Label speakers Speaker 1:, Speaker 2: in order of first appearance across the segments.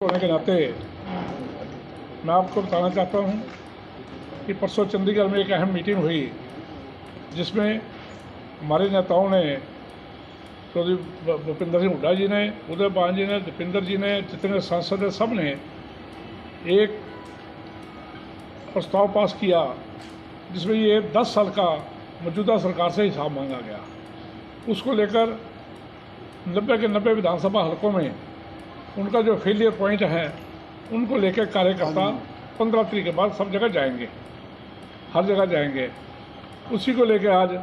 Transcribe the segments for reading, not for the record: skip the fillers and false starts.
Speaker 1: होने के नाते मैं आपको बताना चाहता हूं कि परसों चंडीगढ़ में एक अहम मीटिंग हुई जिसमें हमारे नेताओं ने चौधरी भूपिंदर सिंह हुड्डा जी ने, उदय भान जी ने, दीपेंद्र जी ने, जितने सांसद हैं सब ने एक प्रस्ताव पास किया जिसमें ये 10 साल का मौजूदा सरकार से हिसाब मांगा गया। उसको लेकर 90 के 90 विधानसभा हलकों में उनका जो फेलियर पॉइंट है उनको लेकर कार्यकर्ता 15 तारीख के बाद सब जगह जाएंगे, हर जगह जाएंगे। उसी को लेकर आज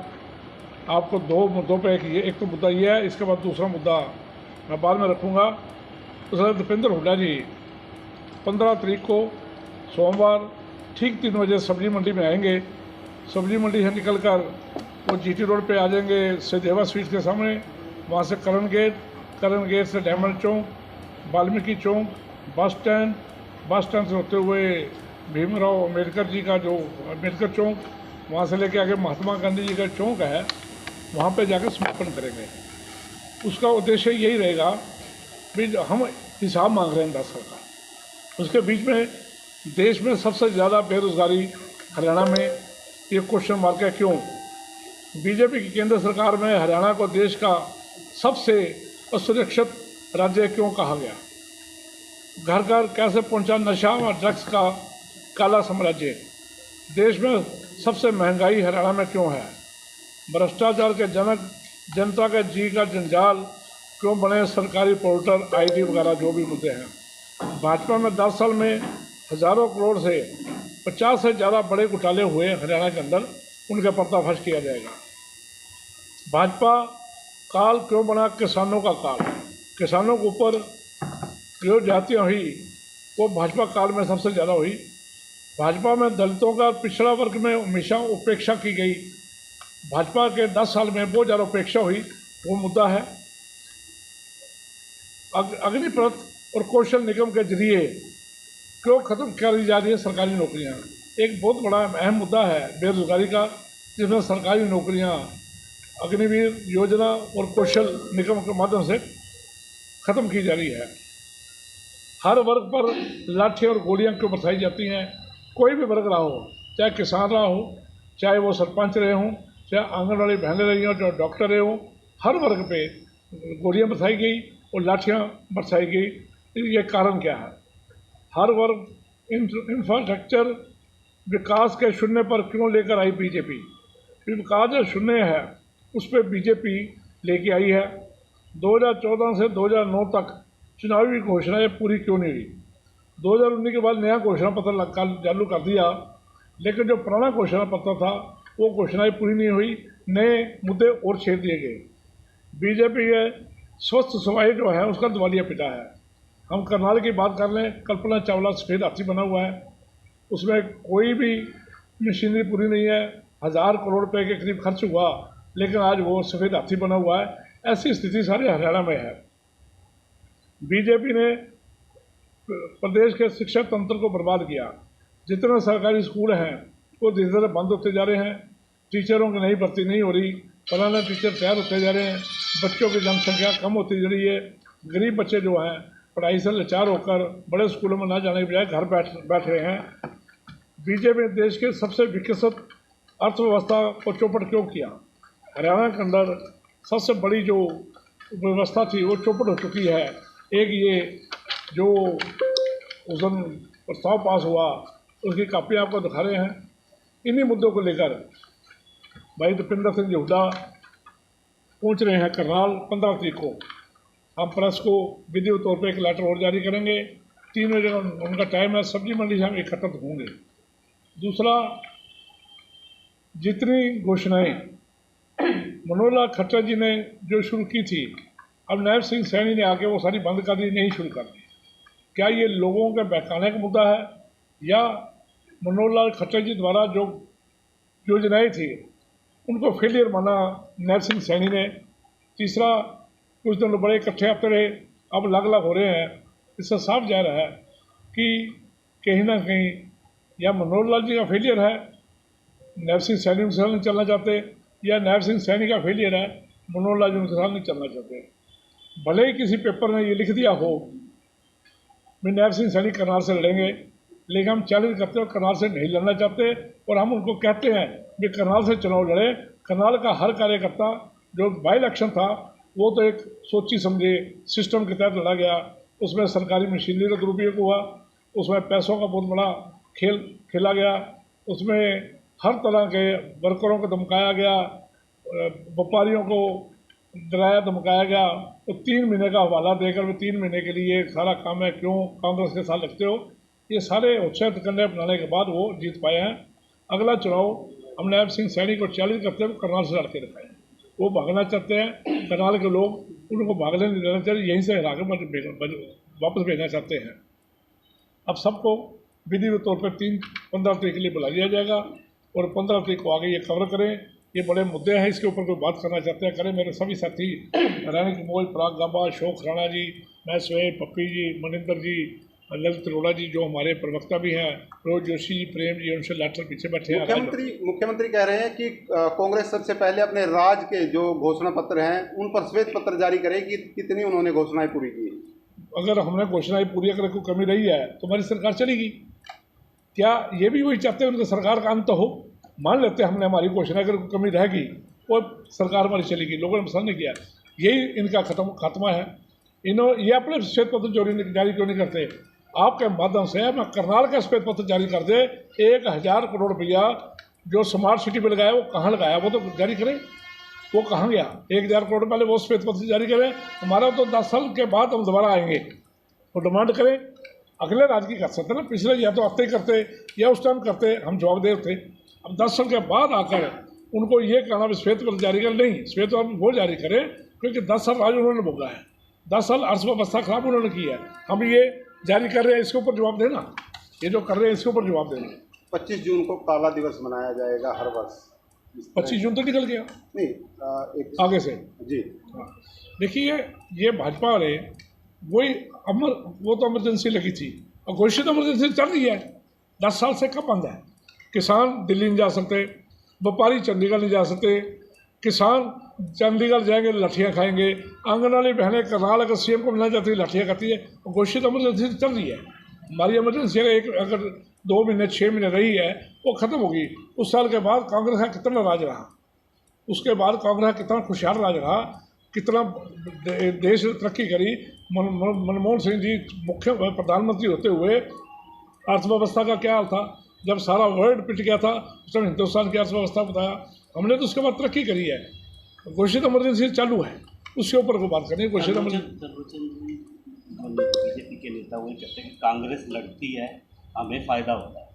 Speaker 1: आपको दो मुद्दों पे एक तो मुद्दा ये है, इसके बाद दूसरा मुद्दा मैं बाद में रखूँगा। तो सर दीपेंद्र हुड्डा जी 15 तारीख को सोमवार ठीक 3 बजे सब्जी मंडी में आएंगे। सब्जी मंडी से निकल कर वो जीटी रोड पे आ जाएंगे सदेवा स्वीट के सामने, वहाँ से करण गेट से डायमंड चौक, वाल्मीकि चौक, बस स्टैंड से होते हुए भीमराव अम्बेडकर जी का जो अम्बेडकर चौक, वहाँ से लेके आगे महात्मा गांधी जी का चौक है, वहाँ पे जाकर समापन करेंगे। उसका उद्देश्य यही रहेगा भी हम हिसाब मांग रहे हैं 10 साल का। उसके बीच में देश में सबसे ज़्यादा बेरोजगारी हरियाणा में, ये क्वेश्चन मार्क है क्यों। बीजेपी की केंद्र सरकार में हरियाणा को देश का सबसे असुरक्षित राज्य क्यों कहा गया। घर घर कैसे पहुंचा नशा और ड्रग्स का काला साम्राज्य। देश में सबसे महंगाई हरियाणा में क्यों है। भ्रष्टाचार के जनक जनता के जी का जंजाल क्यों बने सरकारी पोर्टल, आईटी वगैरह जो भी मुद्दे हैं। भाजपा में 10 साल में हज़ारों करोड़ से 50 से ज़्यादा बड़े घोटाले हुए हरियाणा के अंदर, उनका पर्दाफाश किया जाएगा। भाजपा काल क्यों बना किसानों का काल। किसानों के ऊपर जो जातियाँ हुई वो भाजपा काल में सबसे ज़्यादा हुई। भाजपा में दलितों का पिछड़ा वर्ग में हमेशा उपेक्षा की गई। भाजपा के 10 साल में बहुत ज़्यादा उपेक्षा हुई, वो मुद्दा है। अग्निपथ और कौशल निगम के जरिए क्यों ख़त्म करी जा रही है सरकारी नौकरियां। एक बहुत बड़ा अहम मुद्दा है बेरोजगारी का, जिसमें सरकारी नौकरियां अग्निवीर योजना और कौशल निगम के माध्यम से ख़त्म की जा रही है। हर वर्ग पर लाठी और गोलियां क्यों बरसाई जाती हैं। कोई भी वर्ग रहा हो, चाहे किसान रहा हो, चाहे वो सरपंच रहे हों, चाहे आंगनवाड़ी बहनें रही हों, चाहे डॉक्टर रहे हों, हर वर्ग पे गोलियां बरसाई गई और लाठियां बरसाई गई। ये कारण क्या है। हर वर्ग इंफ्रास्ट्रक्चर विकास के शून्य पर क्यों लेकर आई बीजेपी। विकास जो शून्य है उस पर बीजेपी लेके आई है। 2014 से 2009 तक चुनावी घोषणाएं पूरी क्यों नहीं हुई। 2019 के बाद नया घोषणा पत्र चालू कर दिया, लेकिन जो पुराना घोषणा पत्र था वो घोषणाएं पूरी नहीं हुई, नए मुद्दे और छेड़ दिए गए। बीजेपी के स्वस्थ सफाई जो है उसका दिवालिया पिटा है। हम करनाल की बात कर लें, कल्पना चावला सफ़ेद हाथी बना हुआ है, उसमें कोई भी मशीनरी पूरी नहीं है। 1000 करोड़ रुपए के करीब खर्च हुआ, लेकिन आज वो सफ़ेद हाथी बना हुआ है। ऐसी स्थिति सारे हरियाणा में है। बीजेपी ने प्रदेश के शिक्षा तंत्र को बर्बाद किया। जितने सरकारी स्कूल हैं वो धीरे धीरे बंद होते जा रहे हैं। टीचरों की नई भर्ती नहीं हो रही, पुराने टीचर तैयार होते जा रहे हैं। बच्चों की जनसंख्या कम होती जा रही है। गरीब बच्चे जो हैं पढ़ाई से लाचार होकर बड़े स्कूलों में ना जाने के बजाय घर बैठ रहे हैं। बीजेपी ने देश के सबसे विकसित अर्थव्यवस्था को चौपट क्यों किया। हरियाणा के अंदर सबसे बड़ी जो व्यवस्था थी वो चौपट हो चुकी है। एक ये जो उस दिन प्रस्ताव पास हुआ उसकी कापी आपको दिखा रहे हैं। इन्हीं मुद्दों को लेकर भाई दीपेंद्र सिंह हुड्डा पहुंच रहे हैं करनाल 15 तारीख को। हम प्रेस को विधिवत तौर पर एक लेटर और जारी करेंगे। 3 बजे उनका टाइम है, सब्जी मंडी से हम एकत्रित होंगे। दूसरा, जितनी घोषणाएं मनोहर लाल खट्टर जी ने जो शुरू की थी, अब नायब सिंह सैनी ने आके वो सारी बंद कर दी, नहीं शुरू कर दी। क्या ये लोगों के बहकाने का मुद्दा है या मनोहर लाल खट्टर जी द्वारा जो योजनाएं थी उनको फेलियर माना नायब सिंह सैनी ने। तीसरा, कुछ दिन बड़े इकट्ठे आते रहे, अब अलग अलग हो रहे हैं। इससे साफ जाहिर है कि कहीं ना कहीं या मनोहर लाल जी का फेलियर है, नायब सिंह सैनी उनके साथ नहीं चलना चाहते, या नायब सिंह सैनी का फेलियर है, मनोहर लाल जी उनके साथ नहीं चलना चाहते। भले ही किसी पेपर में ये लिख दिया हो नैब सिंह सैनी करनाल से लड़ेंगे, लेकिन हम चैलेंज करते हैं करनाल से नहीं लड़ना चाहते। और हम उनको कहते हैं कि करनाल से चुनाव लड़े। करनाल का हर कार्यकर्ता, जो बाई इलेक्शन था वो तो एक सोची समझे सिस्टम के तहत लड़ा गया, उसमें सरकारी मशीनरी का दुरुपयोग हुआ, उसमें पैसों का बहुत बड़ा खेल खेला गया, उसमें हर तरह के वर्करों को धमकाया गया, व्यापारियों को डराया धमकाया गया। तो 3 महीने का हवाला देकर 3 महीने के लिए सारा काम है, क्यों कांग्रेस के साथ लगते हो, ये सारे उच्छेद करने अपनाने के बाद वो जीत पाए हैं। अगला चुनाव हम नैब सिंह सैनी को चैलेंज करते हैं, वो करनाल से लड़के दिखाएं। वो भागना चाहते हैं करनाल के लोग, उनको भागने नहीं देना चाहिए, यहीं से हरा के वापस भेजना चाहते हैं। अब सबको विधिवत तौर पर 15 तारीख के लिए बुला लिया जाएगा और 15 तारीख को आगे ये कवर करें। ये बड़े मुद्दे हैं, इसके ऊपर कोई बात करना चाहते हैं करें। मेरे सभी साथी रानी कमोज, पराग गाबा, अशोक राणा जी, मैं सुहेल, पप्पी जी, मनिंदर जी, ललित अरोड़ा जी जो हमारे प्रवक्ता भी हैं, रोज जोशी जी, प्रेम जी, उनसे लेटर पीछे बैठे हैं।
Speaker 2: मुख्यमंत्री कह रहे हैं कि कांग्रेस सबसे पहले अपने राज के जो घोषणा पत्र हैं उन पर श्वेत पत्र जारी करे कि कितनी उन्होंने घोषणाएं पूरी की।
Speaker 1: अगर हमने घोषणाएं पूरी अगर कोई कमी रही है तो हमारी सरकार चलेगी। क्या ये भी वही चाहते हैं उनकी सरकार का अंत हो? मान लेते हैं हमने हमारी घोषणा अगर कोई कमी रहेगी वो सरकार हमारी चलेगी, लोगों ने पसंद नहीं किया, यही इनका खात्मा है। ये अपने श्वेत पत्र जारी क्यों नहीं करते? आपके माध्यम से मैं करनाल का श्वेत पत्र जारी कर दे। 1000 करोड़ रुपया जो स्मार्ट सिटी पर लगाया वो कहाँ लगाया, वो तो जारी करें, वो कहाँ गया? 1000 करोड़ पहले वो श्वेत पत्र जारी करें। हमारा तो 10 साल के बाद हम दोबारा आएंगे, वो डिमांड करें। अगले राज्य की कर सकते ना, पिछले या तो आते ही करते या उस टाइम करते, हम जवाब दे थे। अब 10 साल के बाद आकर उनको ये कहना भी श्वेत पत्र जारी कर, नहीं, श्वेत पत्र वो जारी करें क्योंकि 10 साल राज उन्होंने भोगा है, 10 साल अर्थव्यवस्था खराब उन्होंने की है। हम ये जारी कर रहे हैं, इसके ऊपर जवाब देना, ये जो कर रहे हैं इसके ऊपर जवाब देना।
Speaker 2: 25 जून को काला दिवस मनाया जाएगा हर वर्ष।
Speaker 1: 25 जून तो निकल गया,
Speaker 2: नहीं
Speaker 1: आगे से
Speaker 2: जी।
Speaker 1: देखिए ये भाजपा वाले वही वो तो इमरजेंसी लगी थी और घोषित इमरजेंसी चल रही है। 10 साल से कब बंद है? किसान दिल्ली नहीं जा सकते, व्यापारी चंडीगढ़ नहीं जा सकते, किसान चंडीगढ़ जाएंगे लाठियाँ खाएंगे, आंगनवाड़ी बहनें करनाल अगर सीएम को मिलना चाहती है लाठियाँ खाती है। घोषित इमरजेंसी चल रही है। हमारी इमरजेंसी अगर 2 महीने 6 महीने रही है वो ख़त्म होगी। उस साल के बाद कांग्रेस का कितना राज रहा, उसके बाद कांग्रेस का कितना खुशहाल राज रहा, कितना देश तरक्की करी। मनमोहन सिंह जी मुख्य प्रधानमंत्री होते हुए अर्थव्यवस्था का क्या हाल था, जब सारा वर्ल्ड पिट गया था उसने हिंदुस्तान की अर्थव्यवस्था बताया। हमने तो उसके बाद तरक्की करी है। घोषित इमरजेंसी चालू है, उसके ऊपर को बात करें। घोषित
Speaker 3: बीजेपी के नेता वही कहते हैं कि कांग्रेस लड़ती है हमें फायदा होता है।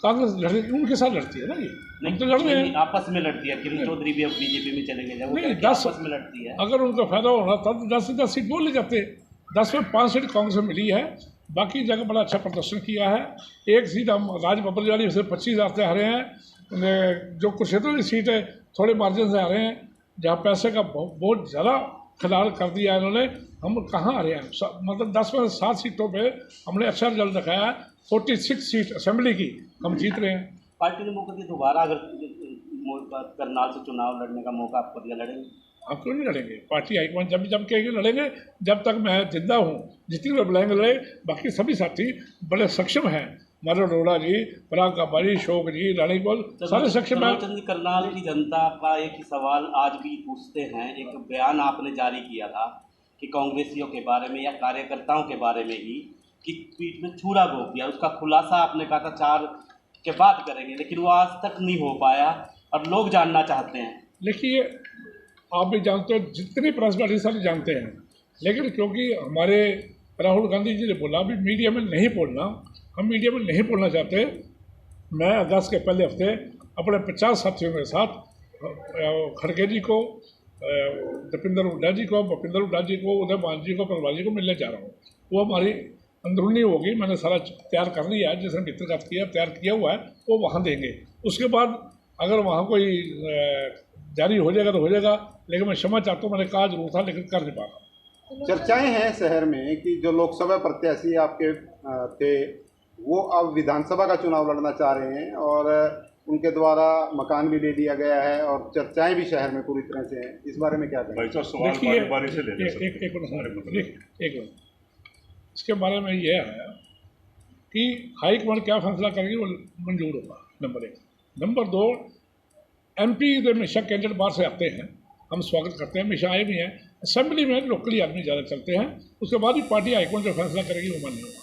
Speaker 1: कांग्रेस उनके साथ लड़ती है ना, ये
Speaker 3: नहीं तो लड़ रहे हैं, आपस में लड़ती है। किरण चौधरी भी अब बीजेपी में चले गए, वो
Speaker 1: 10
Speaker 3: आपस में लड़ती है।
Speaker 1: अगर उनका फायदा हो रहा था तो 10 से 10 सीट बोल ले जाते। 10 में 5 सीट कांग्रेस में मिली है, बाकी जगह बड़ा अच्छा प्रदर्शन किया है। एक सीट हम राज बब्बर वाली से 25,000 से हारे हैं। जो कुरुक्षेत्र की सीट है थोड़े मार्जिन से हारे हैं, जहाँ पैसे का बहुत ज़्यादा खिलाड़ कर दिया है इन्होंने। हम कहाँ हारे हैं? मतलब 10 में 7 सीटों पे हमने अच्छा रिजल्ट दिखाया है। 46 सीट असेंबली की हम जीत रहे हैं।
Speaker 3: पार्टी ने मौका दिया, दोबारा अगर करनाल से चुनाव लड़ने का मौका आपको दिया, लड़ेंगे?
Speaker 1: आप क्यों नहीं लड़ेंगे? पार्टी हाईकमान जब कहेंगे लड़ेंगे। जब तक मैं जिंदा हूँ जितनी बार बुलाएंगे लड़े। बाकी सभी साथी बड़े सक्षम हैं, मरो अरोड़ा जी, पराग गाबा, शोक जी, रानी बोल, सारे सक्षम हैं।
Speaker 3: करनाल की जनता का एक ही सवाल आज भी पूछते हैं। एक बयान आपने जारी किया था कि कांग्रेसियों के बारे में या कार्यकर्ताओं के बारे में ही कि पीठ में छुरा घोंप दिया, उसका खुलासा आपने कहा था 4 के बाद करेंगे, लेकिन वो आज तक नहीं हो पाया और लोग जानना चाहते हैं।
Speaker 1: देखिए आप भी जानते हो, जितनी प्रेस वाले सारे जानते हैं, लेकिन क्योंकि हमारे राहुल गांधी जी ने बोला अभी मीडिया में नहीं बोलना, हम मीडिया में नहीं बोलना चाहते। मैं अगस्त के पहले हफ्ते अपने 50 साथियों के साथ खड़गे जी को, दीपेंद्र हुड्डा जी को, भूपेंद्र हुड्डा जी को, उदय मान जी को, परवाल जी को मिलने जा रहा हूँ। वो हमारी अंदरूनी होगी, मैंने सारा तैयार कर लिया है, जिसने भितर तैयार किया हुआ है वो वहाँ देंगे। उसके बाद अगर वहाँ कोई जारी हो जाएगा तो हो जाएगा, लेकिन मैं क्षमा चाहता हूँ, मैंने कहा जरूर था लेकिन कर नहीं पाया।
Speaker 2: चर्चाएं हैं शहर में कि जो लोकसभा प्रत्याशी आपके थे वो अब विधानसभा का चुनाव लड़ना चाह रहे हैं और उनके द्वारा मकान भी ले लिया गया है और चर्चाएं भी शहर में पूरी तरह से हैं। इस बारे में क्या कहेंगे?
Speaker 1: देखिए एक मिनट, इसके बारे में यह है कि हाईकमान क्या फैसला करेगी वो मंजूर होगा, नंबर 1। नंबर 2, MP जो हमेशा कैंडिडेट बाहर से आते हैं, हम स्वागत करते हैं, हमेशा आए भी हैं। असेंबली में लोकली आदमी ज़्यादा चलते हैं, उसके बाद ही पार्टी हाईकमान जो फैसला करेगी वो मान्य होगा।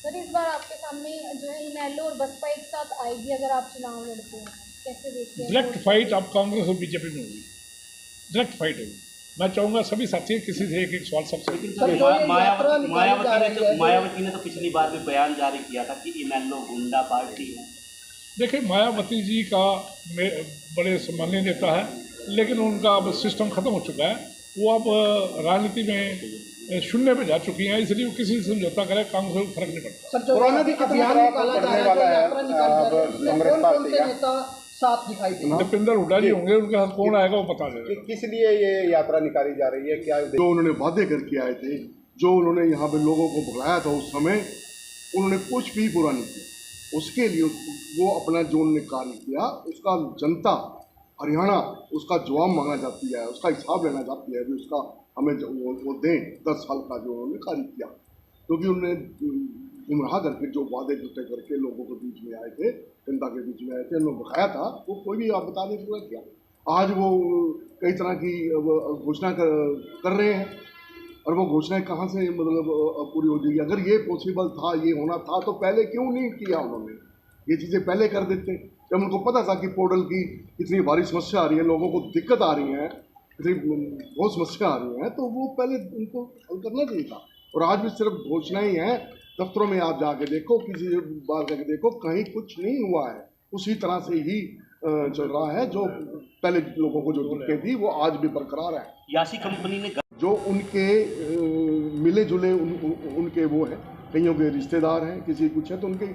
Speaker 4: सर इस बार आपके सामने जो है इनेलो और बसपा एक साथ आएगी अगर आप चुनाव लड़ते हैं, कैसे देखते हैं?
Speaker 1: डायरेक्ट फाइट अब कांग्रेस और बीजेपी में होगी, डायरेक्ट फाइट होगी। मैं चाहूँगा सभी साथी किसी से एक सवाल सबसे
Speaker 3: मायावती ने तो पिछली बार भी बयान जारी किया था कि इनेलो गुंडा पार्टी है।
Speaker 1: देखिए, मायावती जी का बड़े सम्मानीय नेता है, लेकिन उनका अब सिस्टम खत्म हो चुका है। वो अब राजनीति में शून्य पे जा चुकी हैं, इसलिए वो किसी से समझौता करे कांग्रेस को फर्क नहीं पड़ता।
Speaker 2: कोरोना की
Speaker 5: अभियान निकाला जा रहा है,
Speaker 2: कांग्रेस पार्टी का
Speaker 5: नेता साथ दिखाई दे।
Speaker 1: दीपेंद्र हुड्डा जी होंगे, उनके साथ कौन आएगा वो बता देगा।
Speaker 2: किस लिए ये यात्रा निकाली जा रही है, क्या
Speaker 6: जो उन्होंने वादे करके आए थे, जो उन्होंने यहाँ पे लोगों को भगाया था उस समय, उन्होंने कुछ भी पूरा नहीं किया। उसके लिए वो अपना जो उन्होंने कार्य किया उसका जनता हरियाणा उसका जवाब मांगना चाहती है, उसका हिसाब लेना चाहती है कि उसका हमें वो दें 10 साल का जो उन्होंने कार्य किया। क्योंकि उन्होंने गुमराह करके जो वादे झूठे करके लोगों के बीच में आए थे, जनता के बीच में आए थे, उन्होंने भगाया था, वो कोई भी आप बताने पूरा किया। आज वो कई तरह की घोषणा कर रहे हैं, और वो घोषणाएं कहाँ से मतलब पूरी हो जाएगी? अगर ये पॉसिबल था, ये होना था, तो पहले क्यों नहीं किया उन्होंने? ये चीज़ें पहले कर देते जब उनको पता था कि पोर्टल की इतनी भारी समस्या आ रही है, लोगों को दिक्कत आ रही है, इतनी बहुत समस्या आ रही है, तो वो पहले उनको हल करना चाहिए था। और आज भी सिर्फ घोषणाएं हैं। दफ्तरों में आप जाके देखो, किसी बार जाके देखो, कहीं कुछ नहीं हुआ है। उसी तरह से ही चल रहा है। जो पहले लोगों को जो दिक्कतें थी वो आज भी बरकरार है।
Speaker 3: यासी कंपनी ने
Speaker 6: जो उनके मिले जुले उनके वो हैं, कईयों के रिश्तेदार हैं, किसी कुछ है, तो उनके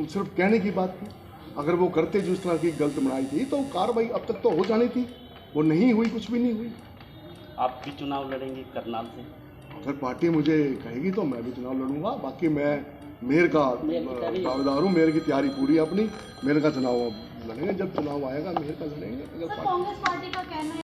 Speaker 6: सिर्फ कहने की बात थी। अगर वो करते जिस तरह की गलत बनाई थी तो कार्रवाई अब तक तो हो जानी थी, वो नहीं हुई, कुछ भी नहीं हुई।
Speaker 3: आप भी चुनाव लड़ेंगे करनाल से?
Speaker 6: अगर पार्टी मुझे कहेगी तो मैं भी चुनाव लड़ूंगा। बाकी मैं मेयर का दावेदार हूँ, मेयर की तैयारी पूरी है अपनी। मेयर का चुनाव लड़ेंगे, जब चुनाव आएगा मेयर का लड़ेंगे। अगर
Speaker 4: कांग्रेस पार्टी का कहना है